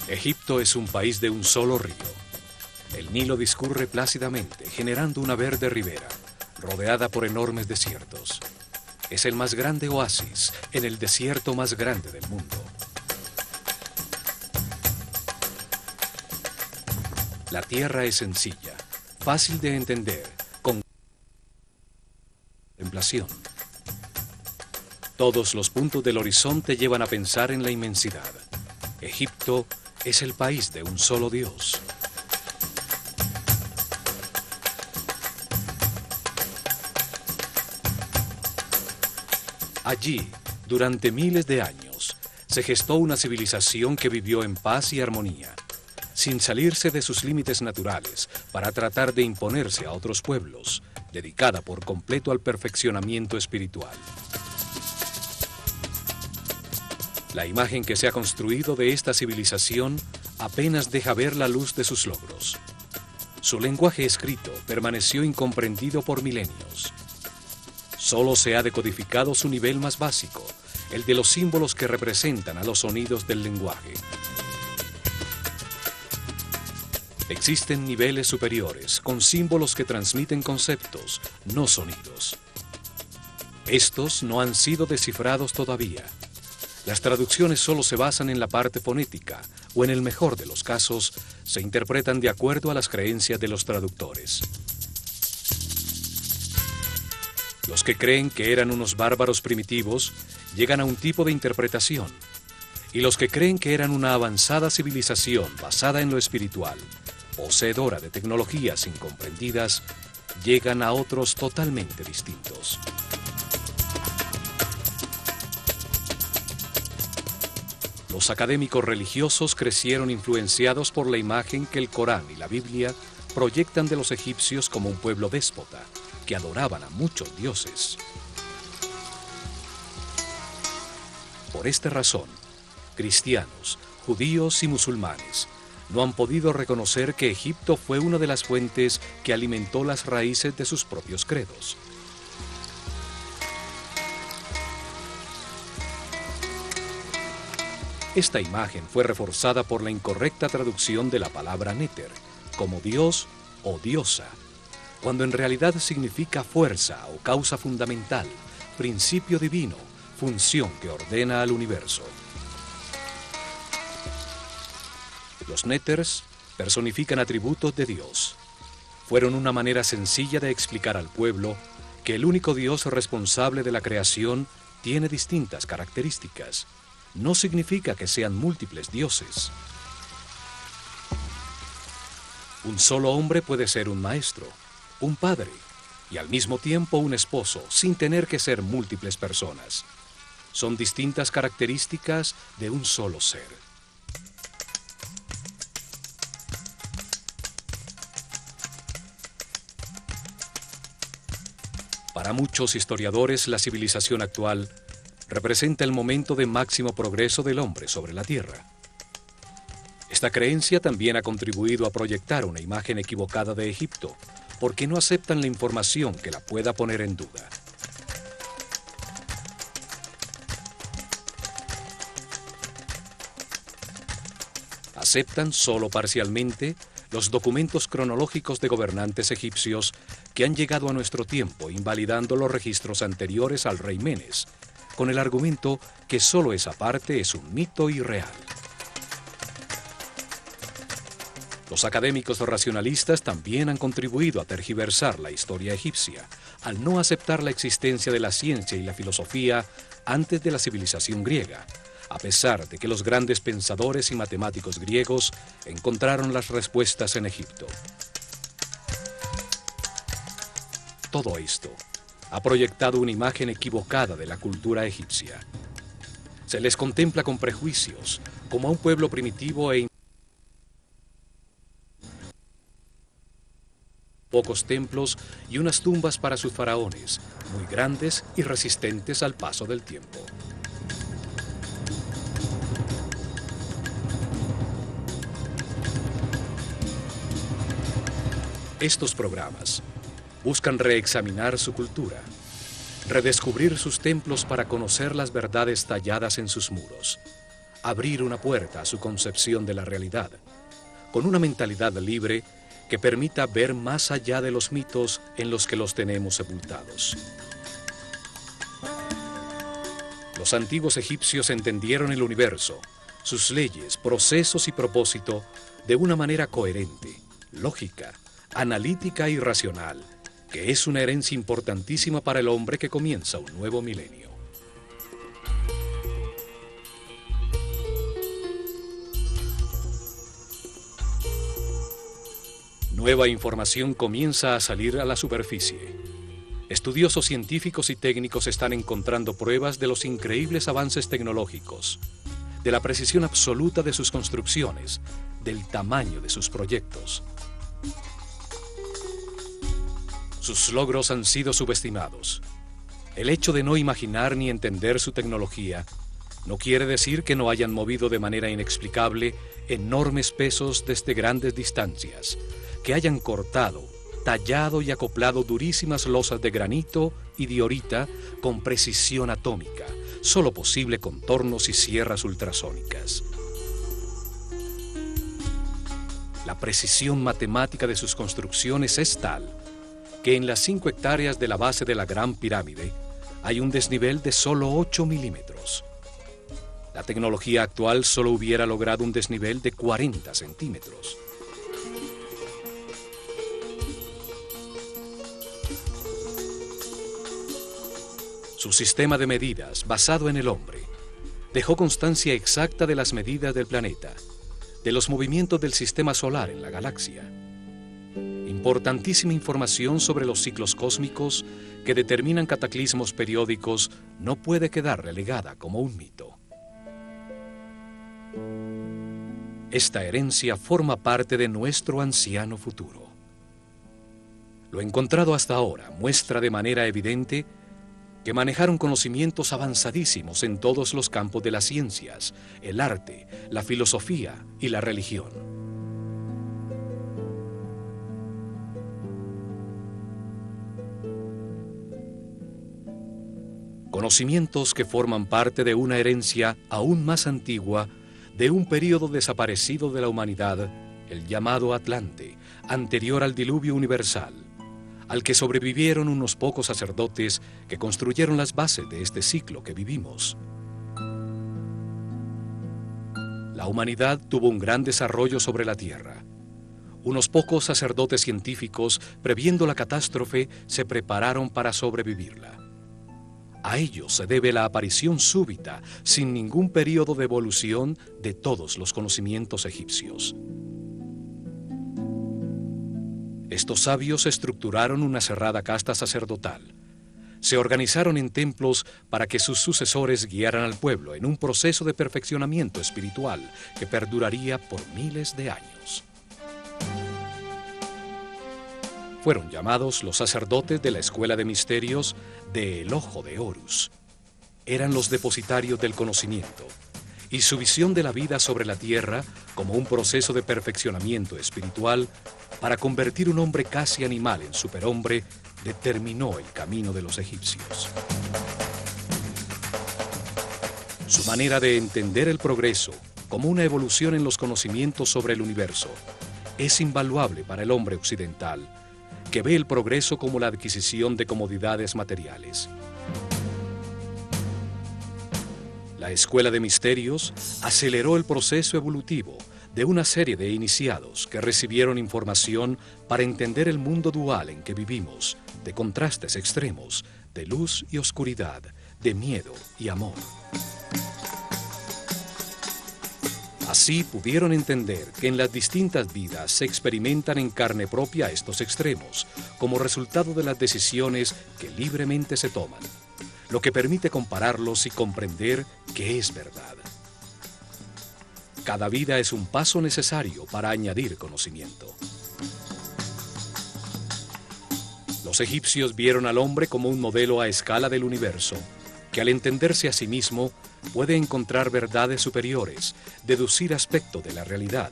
Egipto es un país de un solo río. El Nilo discurre plácidamente, generando una verde ribera, rodeada por enormes desiertos. Es el más grande oasis en el desierto más grande del mundo. La tierra es sencilla, fácil de entender, con contemplación. Todos los puntos del horizonte llevan a pensar en la inmensidad. Egipto es el país de un solo Dios. Allí, durante miles de años, se gestó una civilización que vivió en paz y armonía, sin salirse de sus límites naturales para tratar de imponerse a otros pueblos, dedicada por completo al perfeccionamiento espiritual. La imagen que se ha construido de esta civilización apenas deja ver la luz de sus logros. Su lenguaje escrito permaneció incomprendido por milenios. Solo se ha decodificado su nivel más básico, el de los símbolos que representan a los sonidos del lenguaje. Existen niveles superiores, con símbolos que transmiten conceptos, no sonidos. Estos no han sido descifrados todavía. Las traducciones solo se basan en la parte fonética, o en el mejor de los casos, se interpretan de acuerdo a las creencias de los traductores. Los que creen que eran unos bárbaros primitivos llegan a un tipo de interpretación, y los que creen que eran una avanzada civilización basada en lo espiritual, poseedora de tecnologías incomprendidas, llegan a otros totalmente distintos. Los académicos religiosos crecieron influenciados por la imagen que el Corán y la Biblia proyectan de los egipcios como un pueblo déspota, que adoraban a muchos dioses. Por esta razón, cristianos, judíos y musulmanes no han podido reconocer que Egipto fue una de las fuentes que alimentó las raíces de sus propios credos. Esta imagen fue reforzada por la incorrecta traducción de la palabra néter, como Dios o diosa, cuando en realidad significa fuerza o causa fundamental, principio divino, función que ordena al universo. Los néters personifican atributos de Dios. Fueron una manera sencilla de explicar al pueblo que el único Dios responsable de la creación tiene distintas características. No significa que sean múltiples dioses. Un solo hombre puede ser un maestro, un padre y al mismo tiempo un esposo, sin tener que ser múltiples personas. Son distintas características de un solo ser. Para muchos historiadores, la civilización actual representa el momento de máximo progreso del hombre sobre la Tierra. Esta creencia también ha contribuido a proyectar una imagen equivocada de Egipto, porque no aceptan la información que la pueda poner en duda. Aceptan solo parcialmente los documentos cronológicos de gobernantes egipcios que han llegado a nuestro tiempo, invalidando los registros anteriores al rey Menes, con el argumento que solo esa parte es un mito irreal. Los académicos racionalistas también han contribuido a tergiversar la historia egipcia, al no aceptar la existencia de la ciencia y la filosofía antes de la civilización griega, a pesar de que los grandes pensadores y matemáticos griegos encontraron las respuestas en Egipto. Todo esto ha proyectado una imagen equivocada de la cultura egipcia. Se les contempla con prejuicios, como a un pueblo primitivo e pocos templos y unas tumbas para sus faraones, muy grandes y resistentes al paso del tiempo. Estos programas buscan reexaminar su cultura, redescubrir sus templos para conocer las verdades talladas en sus muros, abrir una puerta a su concepción de la realidad, con una mentalidad libre que permita ver más allá de los mitos en los que los tenemos sepultados. Los antiguos egipcios entendieron el universo, sus leyes, procesos y propósito de una manera coherente, lógica, analítica y racional, que es una herencia importantísima para el hombre que comienza un nuevo milenio. Nueva información comienza a salir a la superficie. Estudiosos científicos y técnicos están encontrando pruebas de los increíbles avances tecnológicos, de la precisión absoluta de sus construcciones, del tamaño de sus proyectos. Sus logros han sido subestimados. El hecho de no imaginar ni entender su tecnología no quiere decir que no hayan movido de manera inexplicable enormes pesos desde grandes distancias, que hayan cortado, tallado y acoplado durísimas losas de granito y diorita con precisión atómica, solo posible con tornos y sierras ultrasónicas. La precisión matemática de sus construcciones es tal que en las 5 hectáreas de la base de la Gran Pirámide hay un desnivel de solo 8 milímetros. La tecnología actual solo hubiera logrado un desnivel de 40 centímetros. Su sistema de medidas, basado en el hombre, dejó constancia exacta de las medidas del planeta, de los movimientos del sistema solar en la galaxia. Importantísima información sobre los ciclos cósmicos que determinan cataclismos periódicos no puede quedar relegada como un mito. Esta herencia forma parte de nuestro anciano futuro. Lo encontrado hasta ahora muestra de manera evidente que manejaron conocimientos avanzadísimos en todos los campos de las ciencias, el arte, la filosofía y la religión. Conocimientos que forman parte de una herencia aún más antigua de un período desaparecido de la humanidad, el llamado Atlante, anterior al diluvio universal, al que sobrevivieron unos pocos sacerdotes que construyeron las bases de este ciclo que vivimos. La humanidad tuvo un gran desarrollo sobre la Tierra. Unos pocos sacerdotes científicos, previendo la catástrofe, se prepararon para sobrevivirla. A ello se debe la aparición súbita, sin ningún período de evolución, de todos los conocimientos egipcios. Estos sabios estructuraron una cerrada casta sacerdotal. Se organizaron en templos para que sus sucesores guiaran al pueblo en un proceso de perfeccionamiento espiritual que perduraría por miles de años. Fueron llamados los sacerdotes de la escuela de misterios de El Ojo de Horus. Eran los depositarios del conocimiento, y su visión de la vida sobre la tierra como un proceso de perfeccionamiento espiritual para convertir un hombre casi animal en superhombre determinó el camino de los egipcios. Su manera de entender el progreso como una evolución en los conocimientos sobre el universo es invaluable para el hombre occidental, que ve el progreso como la adquisición de comodidades materiales. La Escuela de Misterios aceleró el proceso evolutivo de una serie de iniciados que recibieron información para entender el mundo dual en que vivimos, de contrastes extremos, de luz y oscuridad, de miedo y amor. Así pudieron entender que en las distintas vidas se experimentan en carne propia estos extremos, como resultado de las decisiones que libremente se toman, lo que permite compararlos y comprender que es verdad. Cada vida es un paso necesario para añadir conocimiento. Los egipcios vieron al hombre como un modelo a escala del universo, que al entenderse a sí mismo puede encontrar verdades superiores, deducir aspectos de la realidad.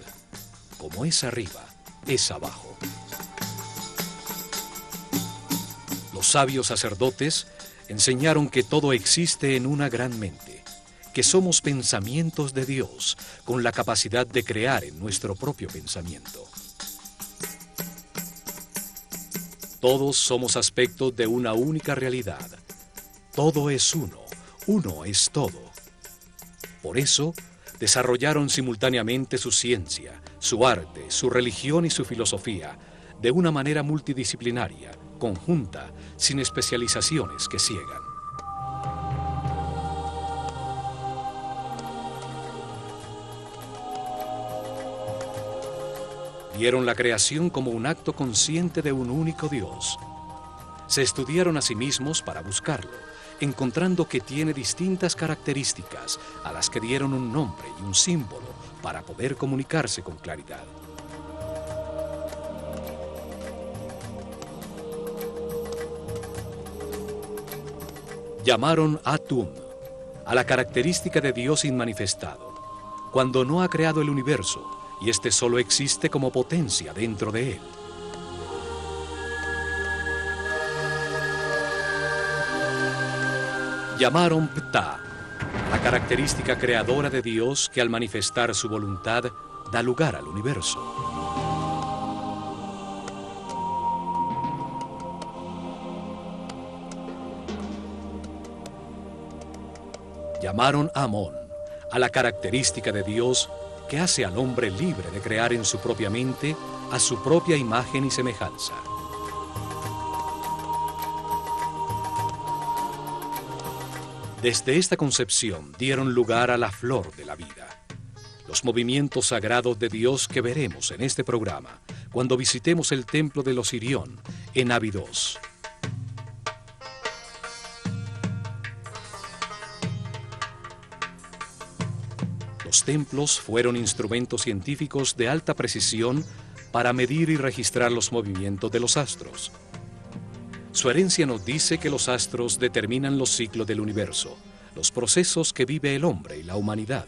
Como es arriba, es abajo. Los sabios sacerdotes enseñaron que todo existe en una gran mente, que somos pensamientos de Dios, con la capacidad de crear en nuestro propio pensamiento. Todos somos aspectos de una única realidad. Todo es uno, uno es todo. Por eso, desarrollaron simultáneamente su ciencia, su arte, su religión y su filosofía, de una manera multidisciplinaria, conjunta, sin especializaciones que ciegan. Vieron la creación como un acto consciente de un único Dios. Se estudiaron a sí mismos para buscarlo, encontrando que tiene distintas características a las que dieron un nombre y un símbolo para poder comunicarse con claridad. Llamaron Atum, a la característica de Dios inmanifestado, cuando no ha creado el universo, y este solo existe como potencia dentro de él. Llamaron Ptah, la característica creadora de Dios que al manifestar su voluntad da lugar al universo. Llamaron Amón, a la característica de Dios que hace al hombre libre de crear en su propia mente a su propia imagen y semejanza. Desde esta concepción dieron lugar a la flor de la vida, los movimientos sagrados de Dios que veremos en este programa cuando visitemos el templo de los Irión en Abidos. Los templos fueron instrumentos científicos de alta precisión para medir y registrar los movimientos de los astros. Su herencia nos dice que los astros determinan los ciclos del universo, los procesos que vive el hombre y la humanidad.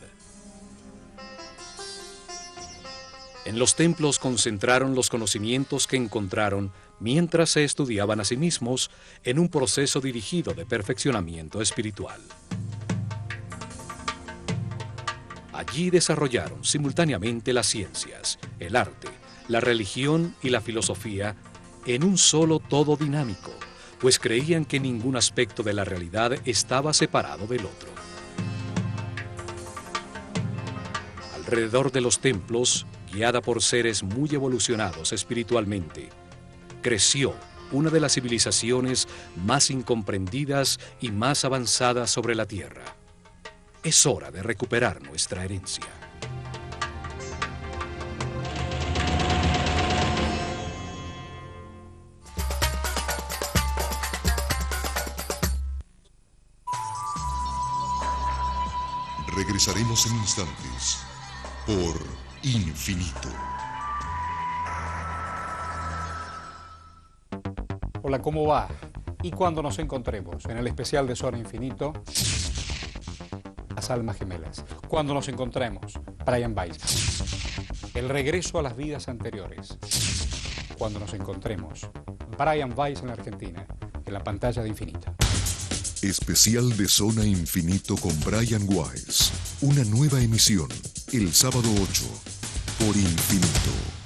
En los templos concentraron los conocimientos que encontraron mientras se estudiaban a sí mismos en un proceso dirigido de perfeccionamiento espiritual. Allí desarrollaron simultáneamente las ciencias, el arte, la religión y la filosofía en un solo todo dinámico, pues creían que ningún aspecto de la realidad estaba separado del otro. Alrededor de los templos, guiada por seres muy evolucionados espiritualmente, creció una de las civilizaciones más incomprendidas y más avanzadas sobre la Tierra. Es hora de recuperar nuestra herencia. Regresaremos en instantes por Infinito. Hola, ¿cómo va? Y cuando nos encontremos en el especial de Zona Infinito, las almas gemelas. Cuando nos encontremos, Brian Weiss. El regreso a las vidas anteriores. Cuando nos encontremos, Brian Weiss en la Argentina, en la pantalla de Infinito. Especial de Zona Infinito con Brian Weiss. Una nueva emisión, el sábado 8, por Infinito.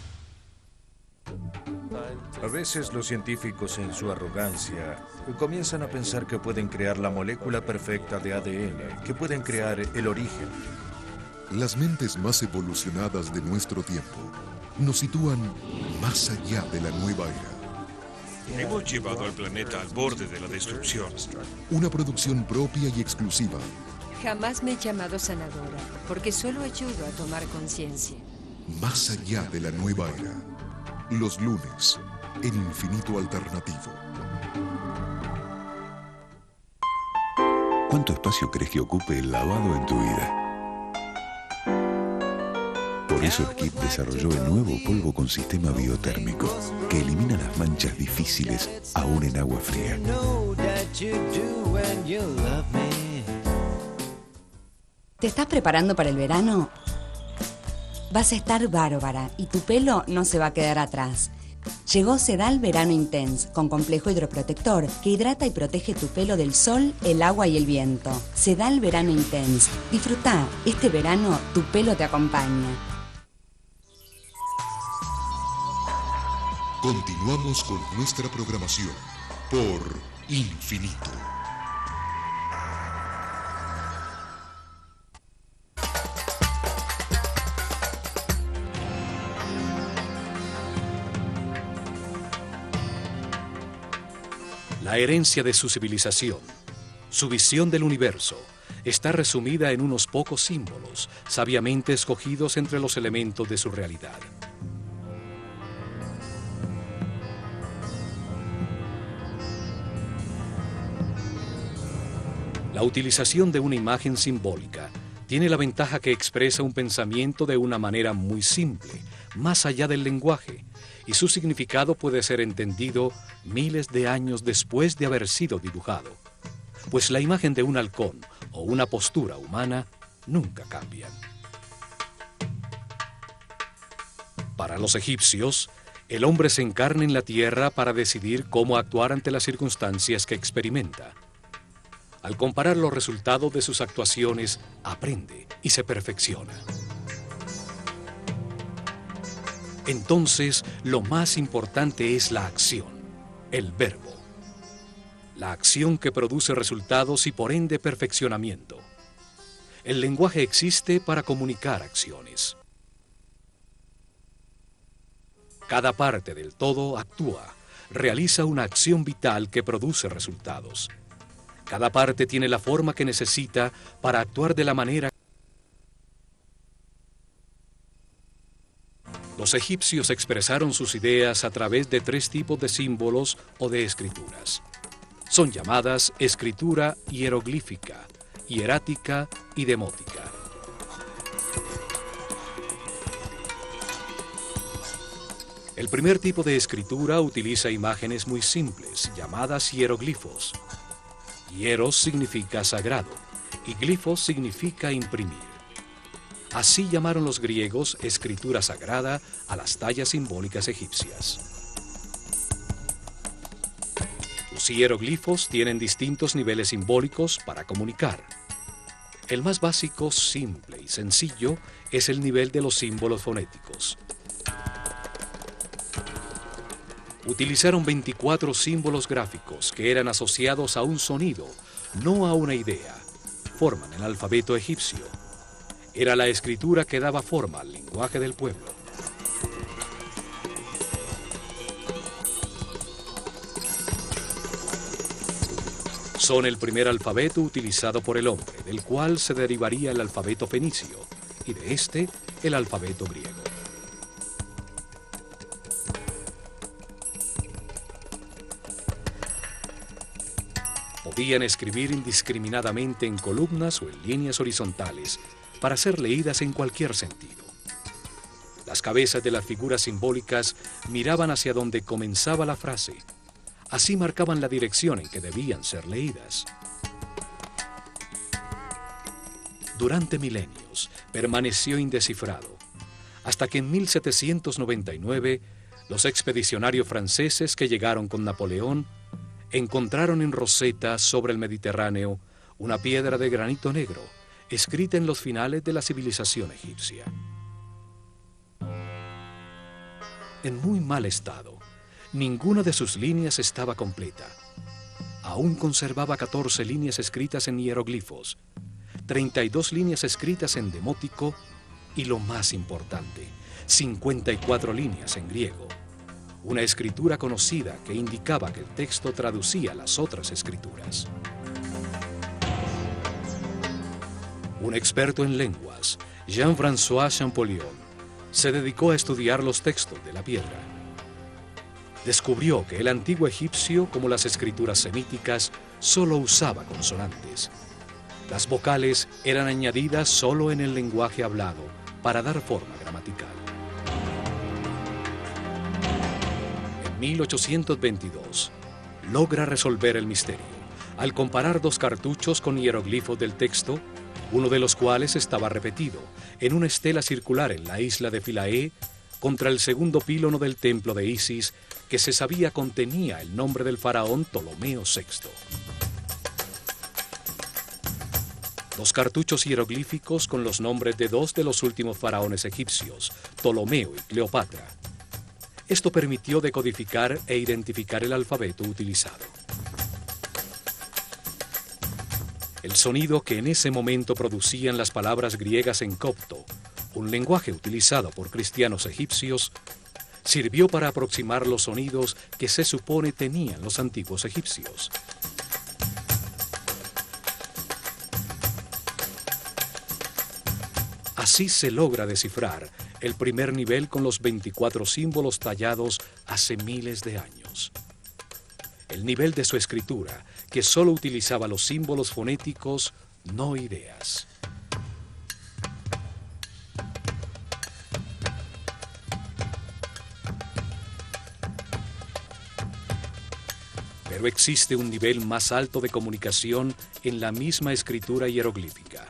A veces los científicos en su arrogancia comienzan a pensar que pueden crear la molécula perfecta de ADN, que pueden crear el origen. Las mentes más evolucionadas de nuestro tiempo nos sitúan más allá de la nueva era. Hemos llevado al planeta al borde de la destrucción. Una producción propia y exclusiva. Jamás me he llamado sanadora, porque solo ayudo a tomar conciencia. Más allá de la nueva era. Los lunes, en Infinito Alternativo. ¿Cuánto espacio crees que ocupe el lavado en tu vida? Por eso Skip desarrolló el nuevo polvo con sistema biotérmico que elimina las manchas difíciles aún en agua fría. ¿Te estás preparando para el verano? Vas a estar bárbara y tu pelo no se va a quedar atrás. Llegó Sedal Verano Intense, con complejo hidroprotector que hidrata y protege tu pelo del sol, el agua y el viento. Sedal Verano Intense. Disfruta, este verano tu pelo te acompaña. Continuamos con nuestra programación por Infinito. La herencia de su civilización, su visión del universo, está resumida en unos pocos símbolos, sabiamente escogidos entre los elementos de su realidad. La utilización de una imagen simbólica tiene la ventaja que expresa un pensamiento de una manera muy simple, más allá del lenguaje, y su significado puede ser entendido miles de años después de haber sido dibujado, pues la imagen de un halcón o una postura humana nunca cambian. Para los egipcios, el hombre se encarna en la tierra para decidir cómo actuar ante las circunstancias que experimenta. Al comparar los resultados de sus actuaciones, aprende y se perfecciona. Entonces, lo más importante es la acción, el verbo. La acción que produce resultados y por ende perfeccionamiento. El lenguaje existe para comunicar acciones. Cada parte del todo actúa, realiza una acción vital que produce resultados. Cada parte tiene la forma que necesita para actuar de la manera. Los egipcios expresaron sus ideas a través de 3 tipos de símbolos o de escrituras. Son llamadas escritura hieroglífica, hierática y demótica. El primer tipo de escritura utiliza imágenes muy simples, llamadas hieroglifos. Hieros significa sagrado y glifos significa imprimir. Así llamaron los griegos escritura sagrada a las tallas simbólicas egipcias. Los hieroglifos tienen distintos niveles simbólicos para comunicar. El más básico, simple y sencillo es el nivel de los símbolos fonéticos. Utilizaron 24 símbolos gráficos que eran asociados a un sonido, no a una idea. Forman el alfabeto egipcio. Era la escritura que daba forma al lenguaje del pueblo. Son el primer alfabeto utilizado por el hombre, del cual se derivaría el alfabeto fenicio, y de este, el alfabeto griego. Podían escribir indiscriminadamente en columnas o en líneas horizontales para ser leídas en cualquier sentido. Las cabezas de las figuras simbólicas miraban hacia donde comenzaba la frase. Así marcaban la dirección en que debían ser leídas. Durante milenios permaneció indescifrado, hasta que en 1799 los expedicionarios franceses que llegaron con Napoleón encontraron en Rosetta, sobre el Mediterráneo, una piedra de granito negro, escrita en los finales de la civilización egipcia. En muy mal estado, ninguna de sus líneas estaba completa. Aún conservaba 14 líneas escritas en hieroglifos, 32 líneas escritas en demótico y, lo más importante, 54 líneas en griego. Una escritura conocida que indicaba que el texto traducía las otras escrituras. Un experto en lenguas, Jean-François Champollion, se dedicó a estudiar los textos de la piedra. Descubrió que el antiguo egipcio, como las escrituras semíticas, solo usaba consonantes. Las vocales eran añadidas solo en el lenguaje hablado para dar forma gramatical. En 1822, logra resolver el misterio al comparar 2 cartuchos con hieroglifos del texto, uno de los cuales estaba repetido en una estela circular en la isla de Philae contra el segundo pílono del templo de Isis, que se sabía contenía el nombre del faraón Ptolomeo VI. 2 cartuchos hieroglíficos con los nombres de 2 de los últimos faraones egipcios, Ptolomeo y Cleopatra. Esto permitió decodificar e identificar el alfabeto utilizado. El sonido que en ese momento producían las palabras griegas en copto, un lenguaje utilizado por cristianos egipcios, sirvió para aproximar los sonidos que se supone tenían los antiguos egipcios. Así se logra descifrar el primer nivel con los 24 símbolos tallados hace miles de años. El nivel de su escritura, que solo utilizaba los símbolos fonéticos, no ideas. Pero existe un nivel más alto de comunicación en la misma escritura hieroglífica.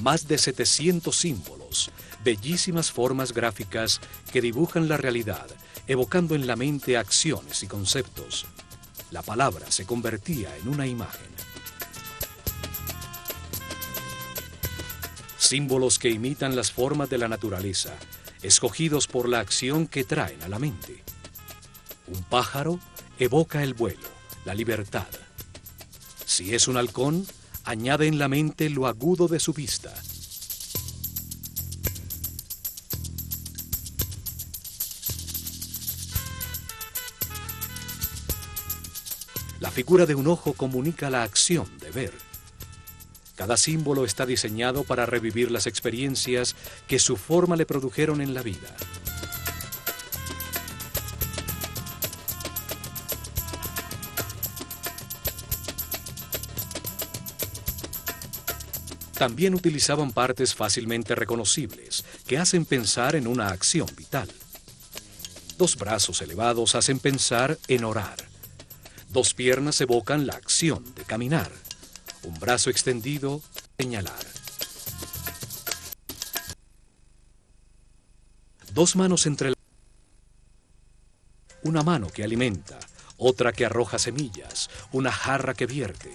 Más de 700 símbolos, bellísimas formas gráficas que dibujan la realidad, evocando en la mente acciones y conceptos. La palabra se convertía en una imagen. Símbolos que imitan las formas de la naturaleza, escogidos por la acción que traen a la mente. Un pájaro evoca el vuelo, la libertad. Si es un halcón, añade en la mente lo agudo de su vista. La figura de un ojo comunica la acción de ver. Cada símbolo está diseñado para revivir las experiencias que su forma le produjeron en la vida. También utilizaban partes fácilmente reconocibles, que hacen pensar en una acción vital. 2 brazos elevados hacen pensar en orar. 2 piernas evocan la acción de caminar. Un brazo extendido, señalar. 2 manos una mano que alimenta, otra que arroja semillas, una jarra que vierte.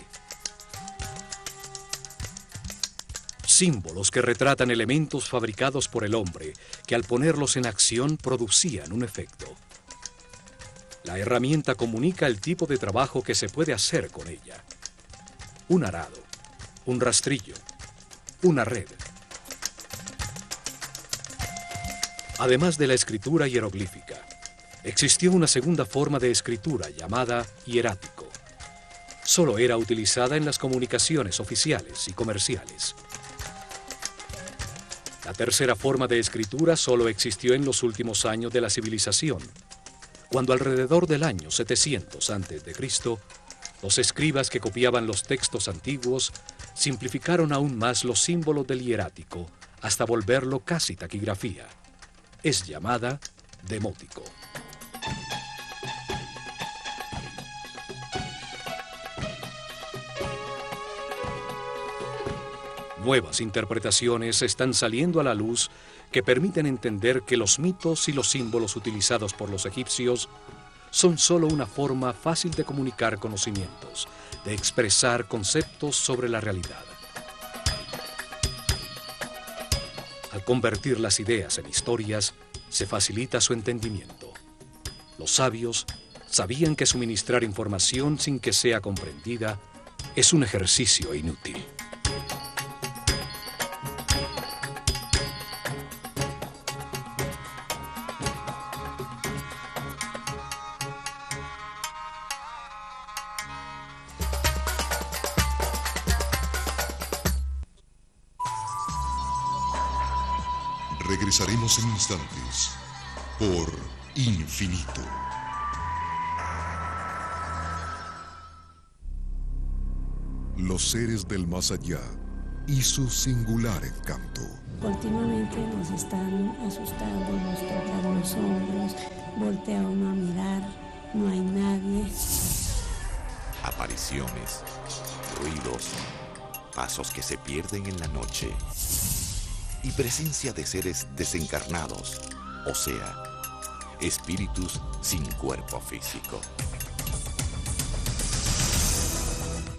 Símbolos que retratan elementos fabricados por el hombre, que al ponerlos en acción producían un efecto. La herramienta comunica el tipo de trabajo que se puede hacer con ella. Un arado, un rastrillo, una red. Además de la escritura hieroglífica, existió una segunda forma de escritura llamada hierático. Solo era utilizada en las comunicaciones oficiales y comerciales. La tercera forma de escritura solo existió en los últimos años de la civilización, cuando alrededor del año 700 a.C., los escribas que copiaban los textos antiguos simplificaron aún más los símbolos del hierático hasta volverlo casi taquigrafía. Es llamada demótico. Nuevas interpretaciones están saliendo a la luz que permiten entender que los mitos y los símbolos utilizados por los egipcios son solo una forma fácil de comunicar conocimientos, de expresar conceptos sobre la realidad. Al convertir las ideas en historias, se facilita su entendimiento. Los sabios sabían que suministrar información sin que sea comprendida es un ejercicio inútil. Regresaremos en instantes por Infinito. Los seres del más allá y su singular encanto. Continuamente nos están asustando, nos tocan los hombros, voltea uno a mirar, no hay nadie. Apariciones, ruidos, pasos que se pierden en la noche y presencia de seres desencarnados, o sea, espíritus sin cuerpo físico.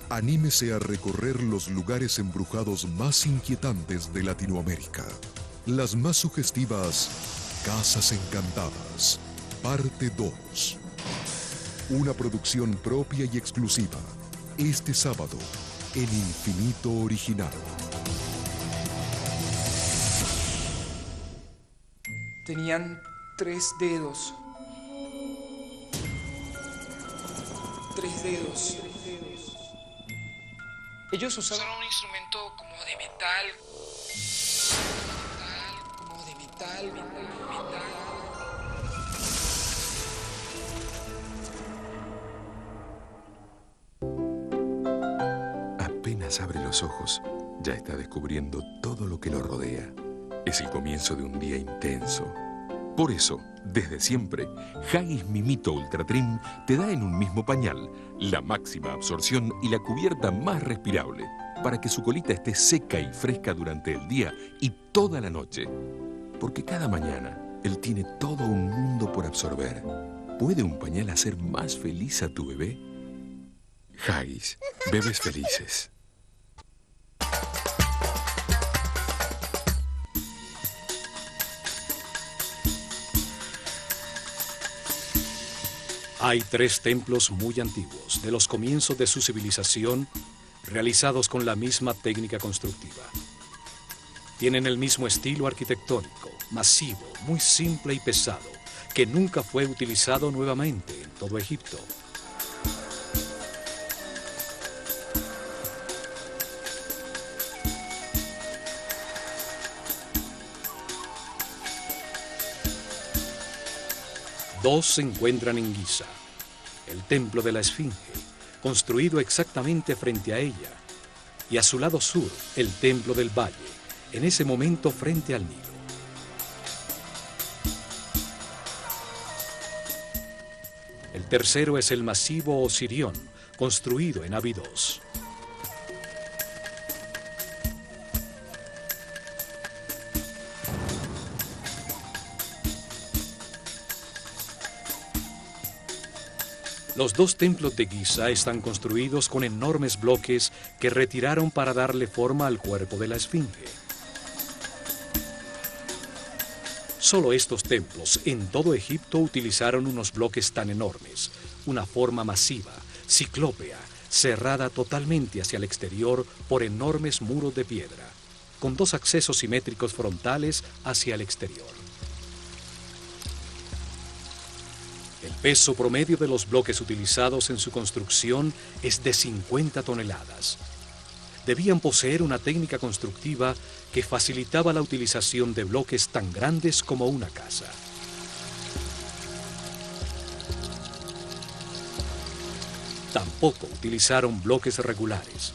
Anímese a recorrer los lugares embrujados más inquietantes de Latinoamérica. Las más sugestivas Casas Encantadas, parte 2. Una producción propia y exclusiva. Este sábado, en Infinito Original. Tenían 3 dedos. 3 dedos. Ellos usaban un instrumento como de metal. Como de metal. Apenas abre los ojos, ya está descubriendo todo lo que lo rodea. Es el comienzo de un día intenso. Por eso, desde siempre, Haggis Mimito Ultra Trim te da en un mismo pañal la máxima absorción y la cubierta más respirable para que su colita esté seca y fresca durante el día y toda la noche. Porque cada mañana él tiene todo un mundo por absorber. ¿Puede un pañal hacer más feliz a tu bebé? Haggis, bebés felices. Hay 3 templos muy antiguos, de los comienzos de su civilización, realizados con la misma técnica constructiva. Tienen el mismo estilo arquitectónico, masivo, muy simple y pesado, que nunca fue utilizado nuevamente en todo Egipto. Dos se encuentran en Giza, el templo de la Esfinge, construido exactamente frente a ella, y a su lado sur, el templo del Valle, en ese momento frente al Nilo. El tercero es el masivo Osirión, construido en Abidos. Los 2 templos de Giza están construidos con enormes bloques que retiraron para darle forma al cuerpo de la Esfinge. Solo estos templos en todo Egipto utilizaron unos bloques tan enormes, una forma masiva, ciclópea, cerrada totalmente hacia el exterior por enormes muros de piedra, con 2 accesos simétricos frontales hacia el exterior. El peso promedio de los bloques utilizados en su construcción es de 50 toneladas. Debían poseer una técnica constructiva que facilitaba la utilización de bloques tan grandes como una casa. Tampoco utilizaron bloques regulares.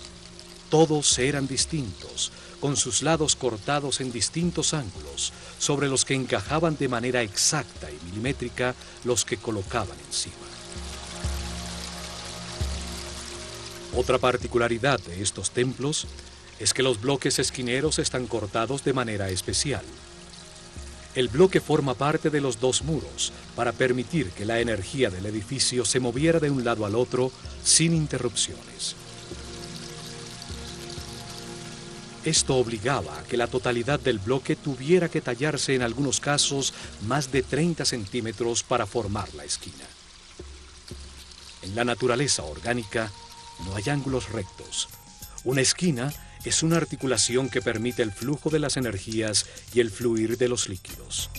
Todos eran distintos, con sus lados cortados en distintos ángulos, sobre los que encajaban de manera exacta y milimétrica los que colocaban encima. Otra particularidad de estos templos es que los bloques esquineros están cortados de manera especial. El bloque forma parte de los 2 muros para permitir que la energía del edificio se moviera de un lado al otro sin interrupciones. Esto obligaba a que la totalidad del bloque tuviera que tallarse en algunos casos más de 30 centímetros para formar la esquina. En la naturaleza orgánica no hay ángulos rectos. Una esquina es una articulación que permite el flujo de las energías y el fluir de los líquidos.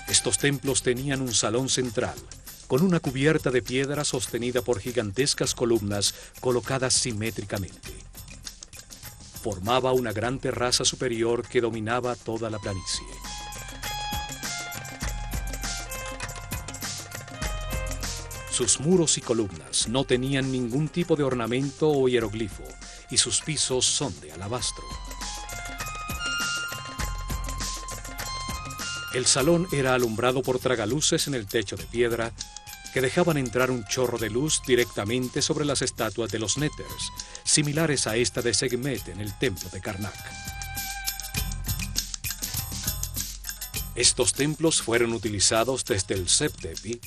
Estos templos tenían un salón central, con una cubierta de piedra sostenida por gigantescas columnas colocadas simétricamente. Formaba una gran terraza superior que dominaba toda la planicie. Sus muros y columnas no tenían ningún tipo de ornamento o hieroglifo, y sus pisos son de alabastro. El salón era alumbrado por tragaluces en el techo de piedra que dejaban entrar un chorro de luz directamente sobre las estatuas de los Néters, similares a esta de Sekhmet en el templo de Karnak. Estos templos fueron utilizados desde el Sep-Tepi,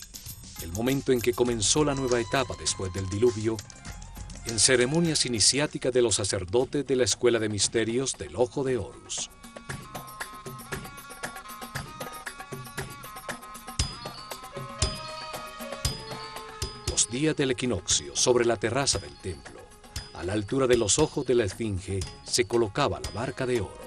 el momento en que comenzó la nueva etapa después del diluvio, en ceremonias iniciáticas de los sacerdotes de la Escuela de Misterios del Ojo de Horus. Los días del equinoccio, sobre la terraza del templo, a la altura de los ojos de la esfinge, se colocaba la barca de oro.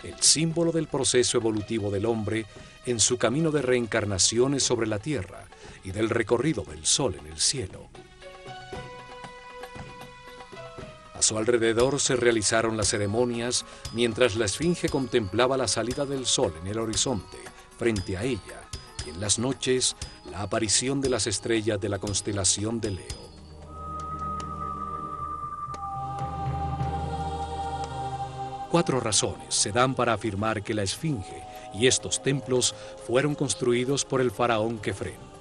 El símbolo del proceso evolutivo del hombre en su camino de reencarnaciones sobre la tierra y del recorrido del sol en el cielo. A su alrededor se realizaron las ceremonias mientras la esfinge contemplaba la salida del sol en el horizonte frente a ella y en las noches la aparición de las estrellas de la constelación de Leo. Cuatro razones se dan para afirmar que la esfinge y estos templos fueron construidos por el faraón Kefren.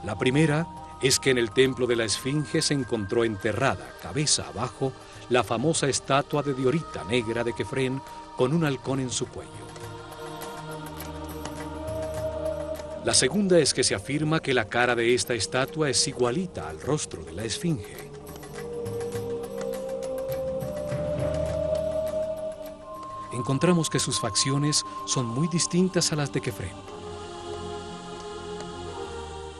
La primera es que en el templo de la esfinge se encontró enterrada, cabeza abajo, la famosa estatua de diorita negra de Kefren con un halcón en su cuello. La segunda es que se afirma que la cara de esta estatua es igualita al rostro de la esfinge. Encontramos que sus facciones son muy distintas a las de Kefren.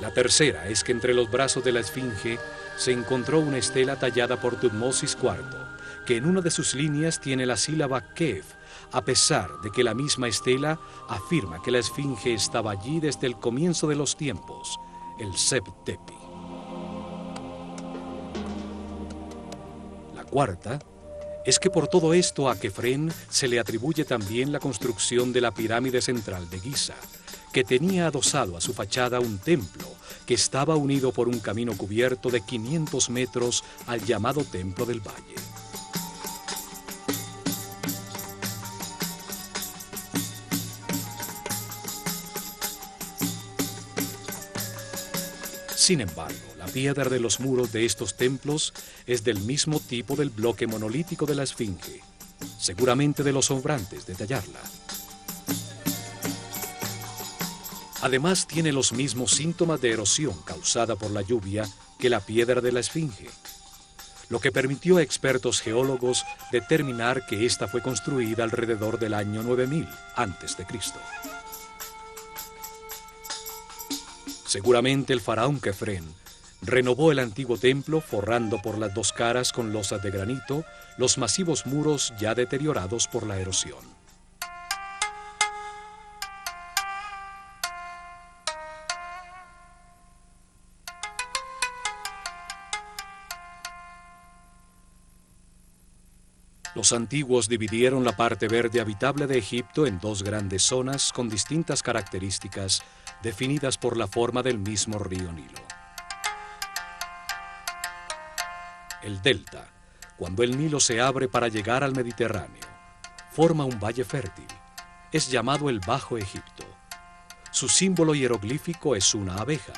La tercera es que entre los brazos de la esfinge se encontró una estela tallada por Tutmosis IV, que en una de sus líneas tiene la sílaba Kef, a pesar de que la misma estela afirma que la esfinge estaba allí desde el comienzo de los tiempos, el Sep-Tepi. La cuarta es que por todo esto a Kefren se le atribuye también la construcción de la pirámide central de Giza, que tenía adosado a su fachada un templo que estaba unido por un camino cubierto de 500 metros al llamado Templo del Valle. Sin embargo, la piedra de los muros de estos templos es del mismo tipo del bloque monolítico de la esfinge, seguramente de los sobrantes de tallarla. Además, tiene los mismos síntomas de erosión causada por la lluvia que la piedra de la esfinge, lo que permitió a expertos geólogos determinar que ésta fue construida alrededor del año 9000 a.C. Seguramente el faraón Kefren renovó el antiguo templo forrando por las dos caras con losas de granito los masivos muros ya deteriorados por la erosión. Los antiguos dividieron la parte verde habitable de Egipto en dos grandes zonas con distintas características definidas por la forma del mismo río Nilo. El delta, cuando el Nilo se abre para llegar al Mediterráneo, forma un valle fértil. Es llamado el Bajo Egipto. Su símbolo hieroglífico es una abeja,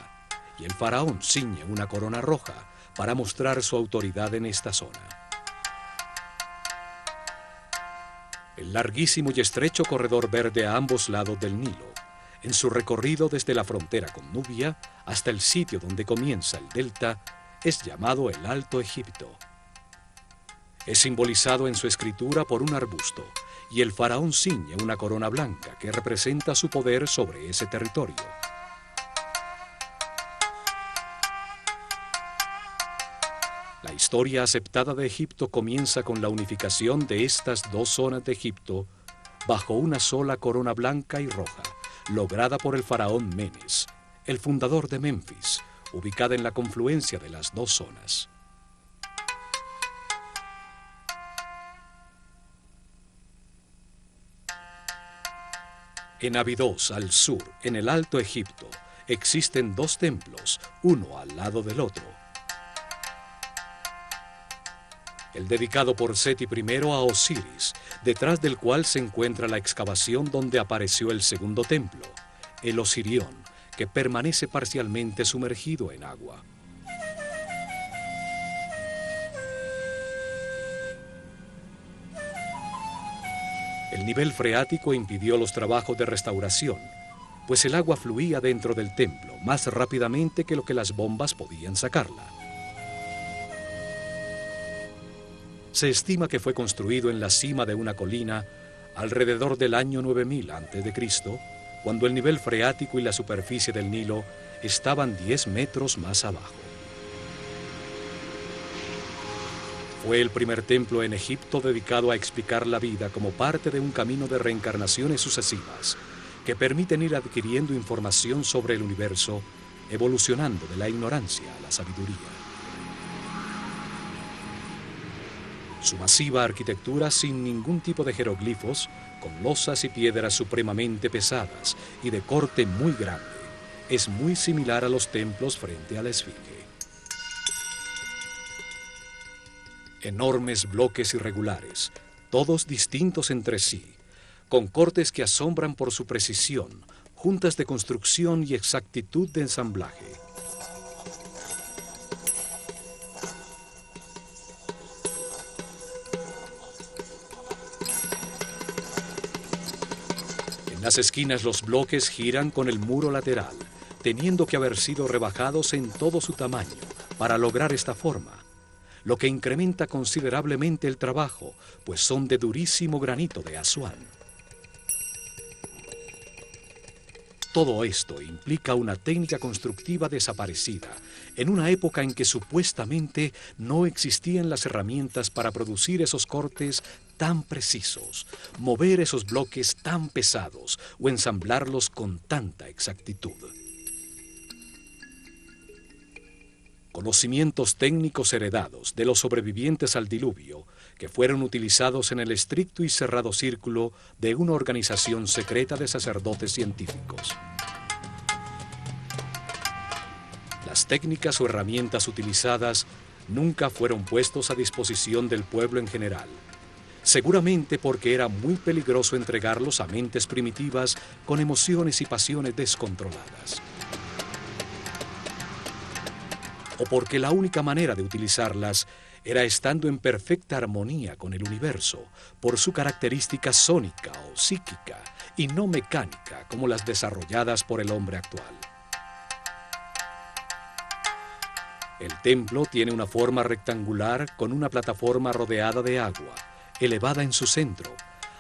y el faraón ciñe una corona roja para mostrar su autoridad en esta zona. El larguísimo y estrecho corredor verde a ambos lados del Nilo, en su recorrido desde la frontera con Nubia hasta el sitio donde comienza el delta, es llamado el Alto Egipto. Es simbolizado en su escritura por un arbusto, y el faraón ciñe una corona blanca que representa su poder sobre ese territorio. La historia aceptada de Egipto comienza con la unificación de estas dos zonas de Egipto bajo una sola corona blanca y roja, lograda por el faraón Menes, el fundador de Menfis, ubicada en la confluencia de las dos zonas. En Abidos, al sur, en el Alto Egipto, existen dos templos, uno al lado del otro. El dedicado por Seti I a Osiris, detrás del cual se encuentra la excavación donde apareció el segundo templo, el Osirión, que permanece parcialmente sumergido en agua. El nivel freático impidió los trabajos de restauración, pues el agua fluía dentro del templo más rápidamente que lo que las bombas podían sacarla. Se estima que fue construido en la cima de una colina alrededor del año 9000 a.C., cuando el nivel freático y la superficie del Nilo estaban 10 metros más abajo. Fue el primer templo en Egipto dedicado a explicar la vida como parte de un camino de reencarnaciones sucesivas que permiten ir adquiriendo información sobre el universo, evolucionando de la ignorancia a la sabiduría. Su masiva arquitectura sin ningún tipo de jeroglifos, con losas y piedras supremamente pesadas y de corte muy grande, es muy similar a los templos frente a la Esfinge. Enormes bloques irregulares, todos distintos entre sí, con cortes que asombran por su precisión, juntas de construcción y exactitud de ensamblaje. En las esquinas los bloques giran con el muro lateral, teniendo que haber sido rebajados en todo su tamaño para lograr esta forma, lo que incrementa considerablemente el trabajo, pues son de durísimo granito de Asuán. Todo esto implica una técnica constructiva desaparecida, en una época en que supuestamente no existían las herramientas para producir esos cortes tan precisos, mover esos bloques tan pesados o ensamblarlos con tanta exactitud. Conocimientos técnicos heredados de los sobrevivientes al diluvio que fueron utilizados en el estricto y cerrado círculo de una organización secreta de sacerdotes científicos. Las técnicas o herramientas utilizadas nunca fueron puestos a disposición del pueblo en general, seguramente porque era muy peligroso entregarlos a mentes primitivas con emociones y pasiones descontroladas, o porque la única manera de utilizarlas era estando en perfecta armonía con el universo por su característica sónica o psíquica y no mecánica como las desarrolladas por el hombre actual. El templo tiene una forma rectangular con una plataforma rodeada de agua, elevada en su centro,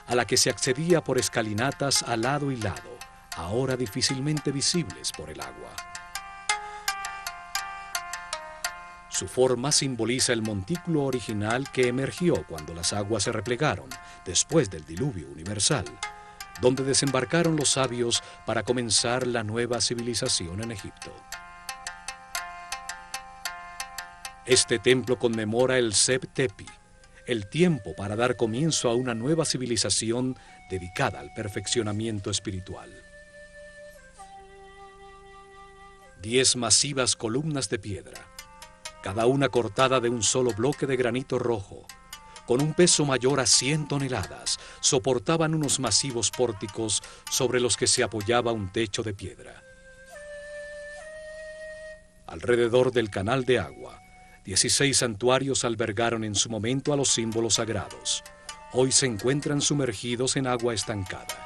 a la que se accedía por escalinatas a lado y lado, ahora difícilmente visibles por el agua. Su forma simboliza el montículo original que emergió cuando las aguas se replegaron después del diluvio universal, donde desembarcaron los sabios para comenzar la nueva civilización en Egipto. Este templo conmemora el Seb Tepi, el tiempo para dar comienzo a una nueva civilización dedicada al perfeccionamiento espiritual. 10 masivas columnas de piedra, cada una cortada de un solo bloque de granito rojo, con un peso mayor a 100 toneladas, soportaban unos masivos pórticos sobre los que se apoyaba un techo de piedra. Alrededor del canal de agua, 16 santuarios albergaron en su momento a los símbolos sagrados. Hoy se encuentran sumergidos en agua estancada.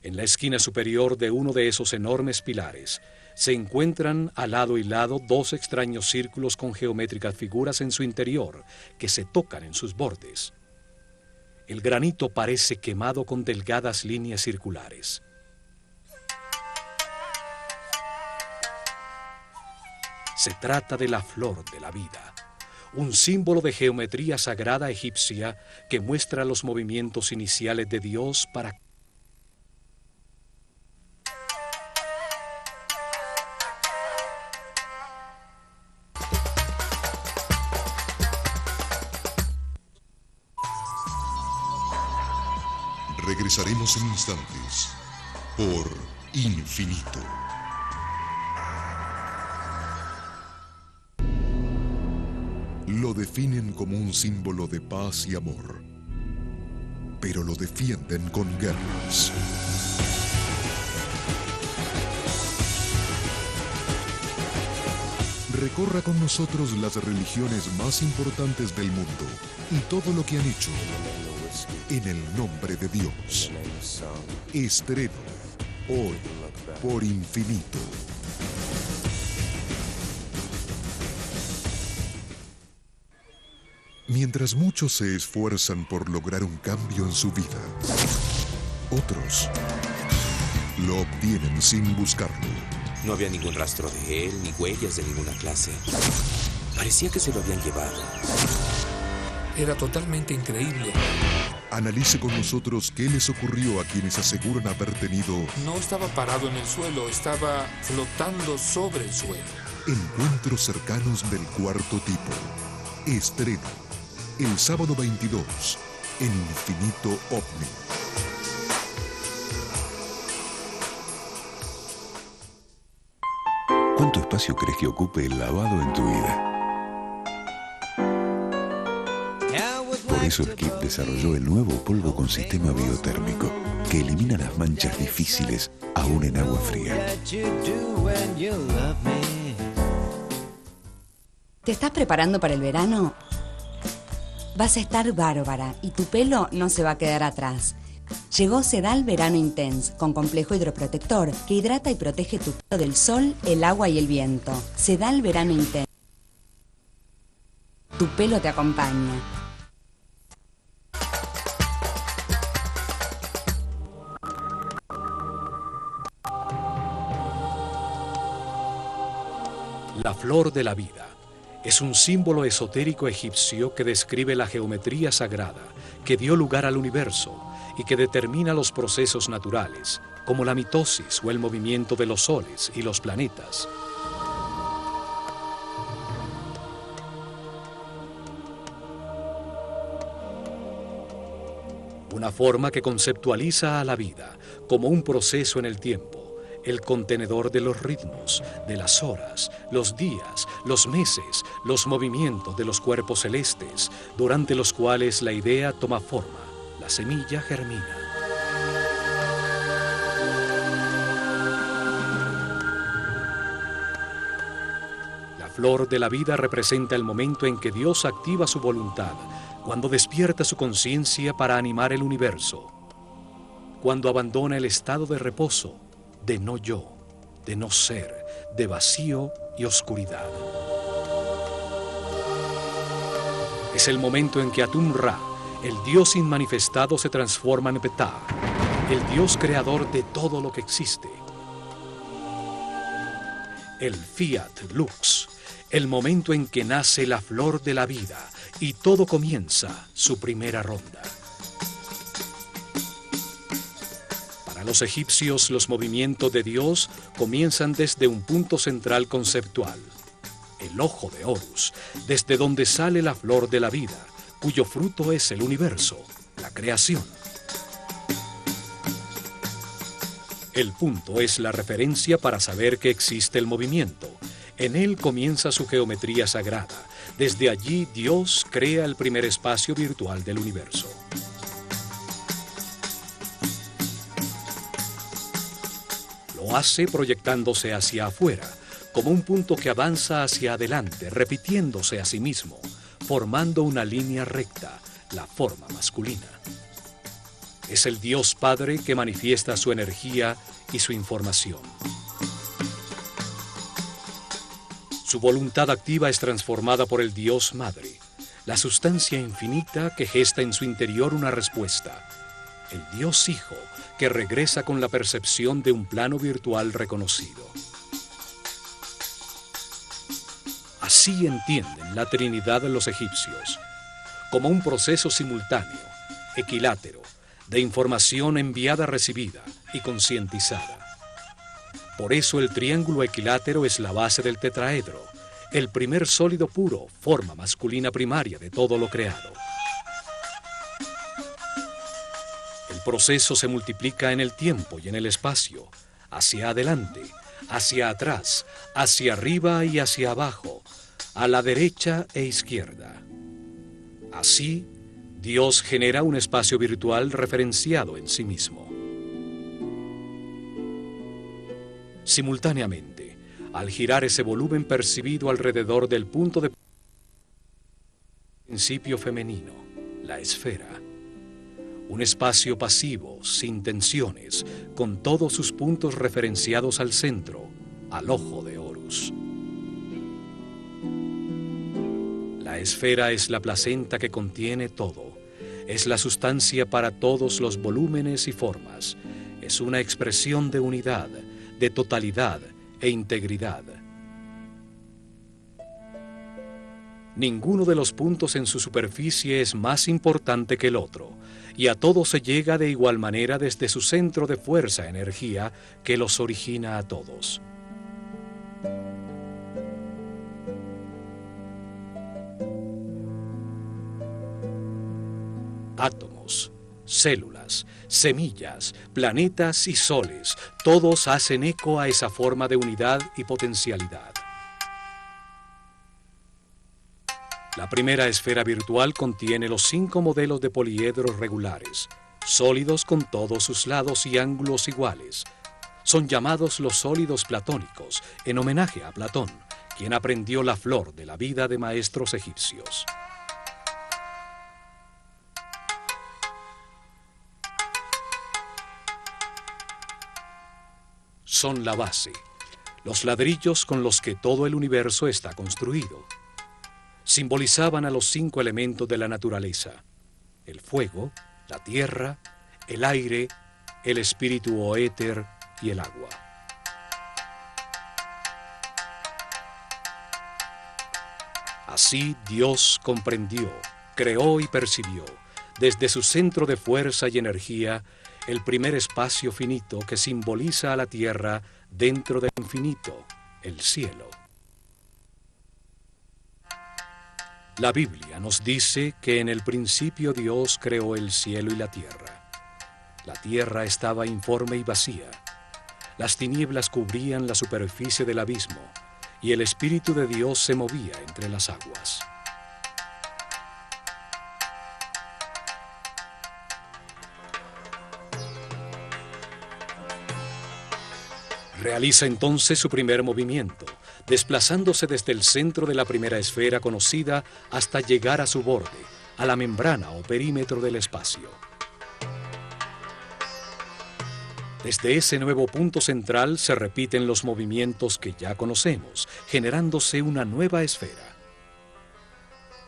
En la esquina superior de uno de esos enormes pilares se encuentran a lado y lado 2 extraños círculos con geométricas figuras en su interior que se tocan en sus bordes. El granito parece quemado con delgadas líneas circulares. Se trata de la flor de la vida, un símbolo de geometría sagrada egipcia que muestra los movimientos iniciales de Dios para Regresaremos en instantes por Infinito. Lo definen como un símbolo de paz y amor, pero lo defienden con guerras. Recorra con nosotros las religiones más importantes del mundo y todo lo que han hecho en el nombre de Dios. Estreno hoy por Infinito. Mientras muchos se esfuerzan por lograr un cambio en su vida, otros lo obtienen sin buscarlo. No había ningún rastro de él, ni huellas de ninguna clase. Parecía que se lo habían llevado. Era totalmente increíble. Analice con nosotros qué les ocurrió a quienes aseguran haber tenido... No estaba parado en el suelo, estaba flotando sobre el suelo. Encuentros cercanos del cuarto tipo. Estreno el sábado 22 en Infinito OVNI. ¿Cuánto espacio crees que ocupe el lavado en tu vida? Por eso Skip desarrolló el nuevo polvo con sistema biotérmico, que elimina las manchas difíciles aún en agua fría. ¿Te estás preparando para el verano? Vas a estar bárbara y tu pelo no se va a quedar atrás. Llegó Sedal Verano Intense, con complejo hidroprotector que hidrata y protege tu pelo del sol, el agua y el viento. Sedal Verano Intense. Tu pelo te acompaña. La flor de la vida es un símbolo esotérico egipcio que describe la geometría sagrada que dio lugar al universo y que determina los procesos naturales, como la mitosis o el movimiento de los soles y los planetas. Una forma que conceptualiza a la vida como un proceso en el tiempo, el contenedor de los ritmos, de las horas, los días, los meses, los movimientos de los cuerpos celestes, durante los cuales la idea toma forma, la semilla germina. La flor de la vida representa el momento en que Dios activa su voluntad, cuando despierta su conciencia para animar el universo, cuando abandona el estado de reposo, de no yo, de no ser, de vacío y oscuridad. Es el momento en que Atum-Ra, el Dios inmanifestado, se transforma en Ptah, el Dios creador de todo lo que existe. El Fiat Lux, el momento en que nace la flor de la vida y todo comienza su primera ronda. Para los egipcios, los movimientos de Dios comienzan desde un punto central conceptual, el ojo de Horus, desde donde sale la flor de la vida, cuyo fruto es el universo, la creación. El punto es la referencia para saber que existe el movimiento. En él comienza su geometría sagrada. Desde allí Dios crea el primer espacio virtual del universo. Lo hace proyectándose hacia afuera, como un punto que avanza hacia adelante, repitiéndose a sí mismo, formando una línea recta, la forma masculina. Es el Dios Padre que manifiesta su energía y su información. Su voluntad activa es transformada por el Dios Madre, la sustancia infinita que gesta en su interior una respuesta. El Dios Hijo que regresa con la percepción de un plano virtual reconocido. Así entienden la Trinidad de los egipcios, como un proceso simultáneo, equilátero, de información enviada-recibida y concientizada. Por eso el triángulo equilátero es la base del tetraedro, el primer sólido puro, forma masculina primaria de todo lo creado. El proceso se multiplica en el tiempo y en el espacio, hacia adelante, hacia atrás, hacia arriba y hacia abajo, a la derecha e izquierda. Así, Dios genera un espacio virtual referenciado en sí mismo. Simultáneamente, al girar ese volumen percibido alrededor del punto de principio femenino, la esfera, un espacio pasivo, sin tensiones, con todos sus puntos referenciados al centro, al ojo de Horus. La esfera es la placenta que contiene todo, es la sustancia para todos los volúmenes y formas, es una expresión de unidad, de totalidad e integridad. Ninguno de los puntos en su superficie es más importante que el otro, y a todos se llega de igual manera desde su centro de fuerza-energía que los origina a todos. Átomos, células, semillas, planetas y soles, todos hacen eco a esa forma de unidad y potencialidad. La primera esfera virtual contiene los 5 modelos de poliedros regulares, sólidos con todos sus lados y ángulos iguales. Son llamados los sólidos platónicos, en homenaje a Platón, quien aprendió la flor de la vida de maestros egipcios. Son la base, los ladrillos con los que todo el universo está construido. Simbolizaban a los 5 elementos de la naturaleza: el fuego, la tierra, el aire, el espíritu o éter y el agua. Así Dios comprendió, creó y percibió, desde su centro de fuerza y energía, el primer espacio finito que simboliza a la tierra dentro del infinito, el cielo. La Biblia nos dice que en el principio Dios creó el cielo y la tierra. La tierra estaba informe y vacía. Las tinieblas cubrían la superficie del abismo y el Espíritu de Dios se movía entre las aguas. Realiza entonces su primer movimiento, desplazándose desde el centro de la primera esfera conocida hasta llegar a su borde, a la membrana o perímetro del espacio. Desde ese nuevo punto central se repiten los movimientos que ya conocemos, generándose una nueva esfera.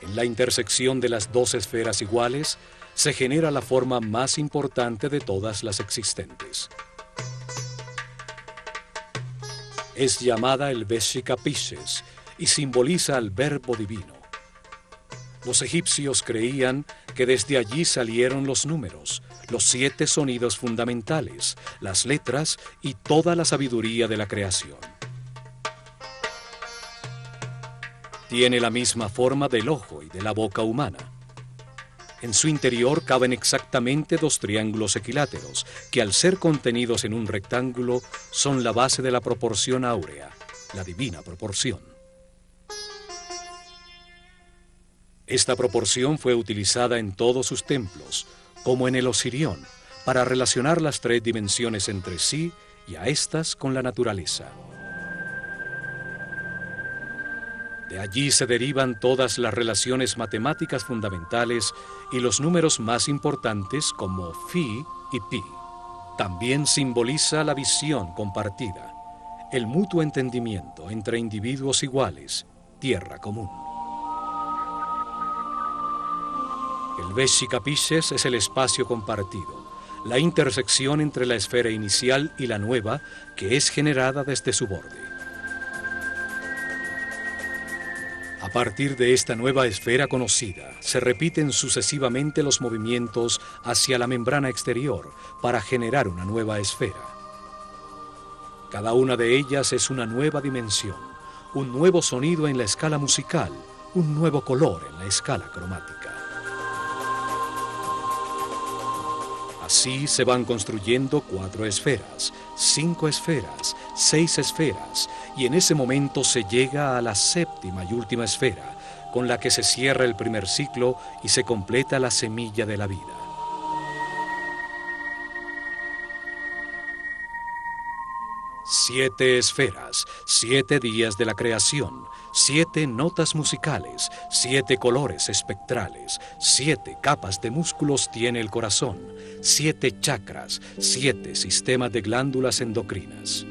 En la intersección de las 2 esferas iguales se genera la forma más importante de todas las existentes. Es llamada el Veshika Pisces y simboliza al Verbo Divino. Los egipcios creían que desde allí salieron los números, los 7 sonidos fundamentales, las letras y toda la sabiduría de la creación. Tiene la misma forma del ojo y de la boca humana. En su interior caben exactamente 2 triángulos equiláteros, que al ser contenidos en un rectángulo son la base de la proporción áurea, la divina proporción. Esta proporción fue utilizada en todos sus templos, como en el Osirión, para relacionar las 3 dimensiones entre sí y a estas con la naturaleza. De allí se derivan todas las relaciones matemáticas fundamentales y los números más importantes como Phi y Pi. También simboliza la visión compartida, el mutuo entendimiento entre individuos iguales, tierra común. El Veshika Pisces es el espacio compartido, la intersección entre la esfera inicial y la nueva que es generada desde su borde. A partir de esta nueva esfera conocida, se repiten sucesivamente los movimientos hacia la membrana exterior para generar una nueva esfera. Cada una de ellas es una nueva dimensión, un nuevo sonido en la escala musical, un nuevo color en la escala cromática. Así se van construyendo 4 esferas, 5 esferas, 6 esferas, y en ese momento se llega a la 7ª y última esfera, con la que se cierra el primer ciclo y se completa la semilla de la vida. Siete esferas, 7 días de la creación, 7 notas musicales, 7 colores espectrales, 7 capas de músculos tiene el corazón, 7 chakras, 7 sistemas de glándulas endocrinas.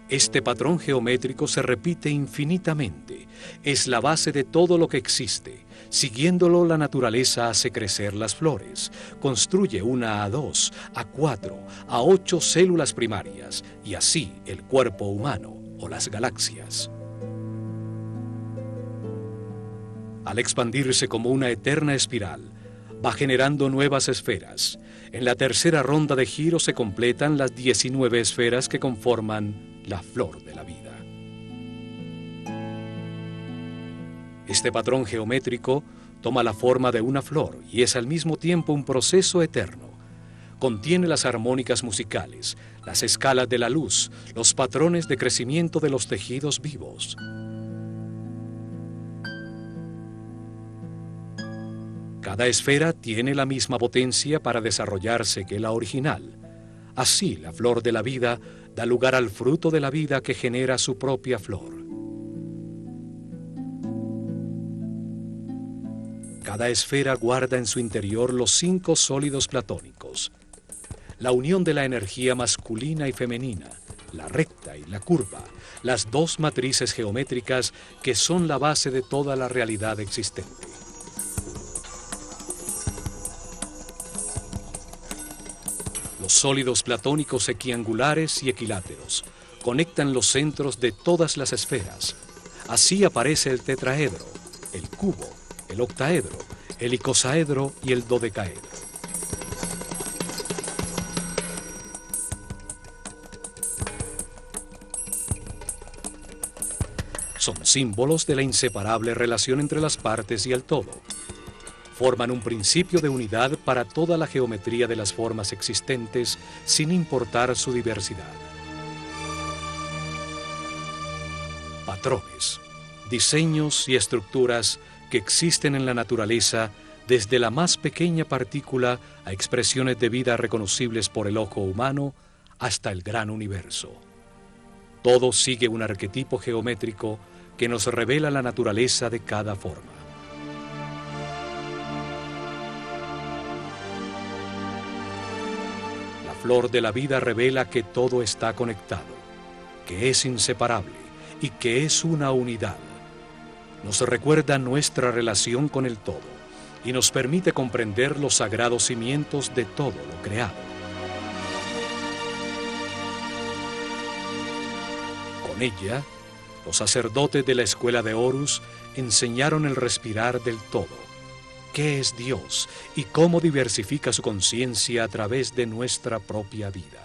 Este patrón geométrico se repite infinitamente, es la base de todo lo que existe. Siguiéndolo, la naturaleza hace crecer las flores, construye una a 2, a 4, a 8 células primarias, y así el cuerpo humano o las galaxias. Al expandirse como una eterna espiral, va generando nuevas esferas. En la tercera ronda de giro se completan las 19 esferas que conforman la flor de la vida. Este patrón geométrico toma la forma de una flor y es al mismo tiempo un proceso eterno. Contiene las armónicas musicales, las escalas de la luz, los patrones de crecimiento de los tejidos vivos. Cada esfera tiene la misma potencia para desarrollarse que la original. Así, la flor de la vida da lugar al fruto de la vida que genera su propia flor. Cada esfera guarda en su interior los 5 sólidos platónicos, la unión de la energía masculina y femenina, la recta y la curva, las 2 matrices geométricas que son la base de toda la realidad existente. Los sólidos platónicos equiangulares y equiláteros conectan los centros de todas las esferas. Así aparece el tetraedro, el cubo, el octaedro, el icosaedro y el dodecaedro. Son símbolos de la inseparable relación entre las partes y el todo. Forman un principio de unidad para toda la geometría de las formas existentes, sin importar su diversidad. Patrones, diseños y estructuras que existen en la naturaleza, desde la más pequeña partícula a expresiones de vida reconocibles por el ojo humano hasta el gran universo. Todo sigue un arquetipo geométrico que nos revela la naturaleza de cada forma. La flor de la vida revela que todo está conectado, que es inseparable y que es una unidad. Nos recuerda nuestra relación con el todo y nos permite comprender los sagrados cimientos de todo lo creado. Con ella, los sacerdotes de la escuela de Horus enseñaron el respirar del todo, qué es Dios y cómo diversifica su conciencia a través de nuestra propia vida.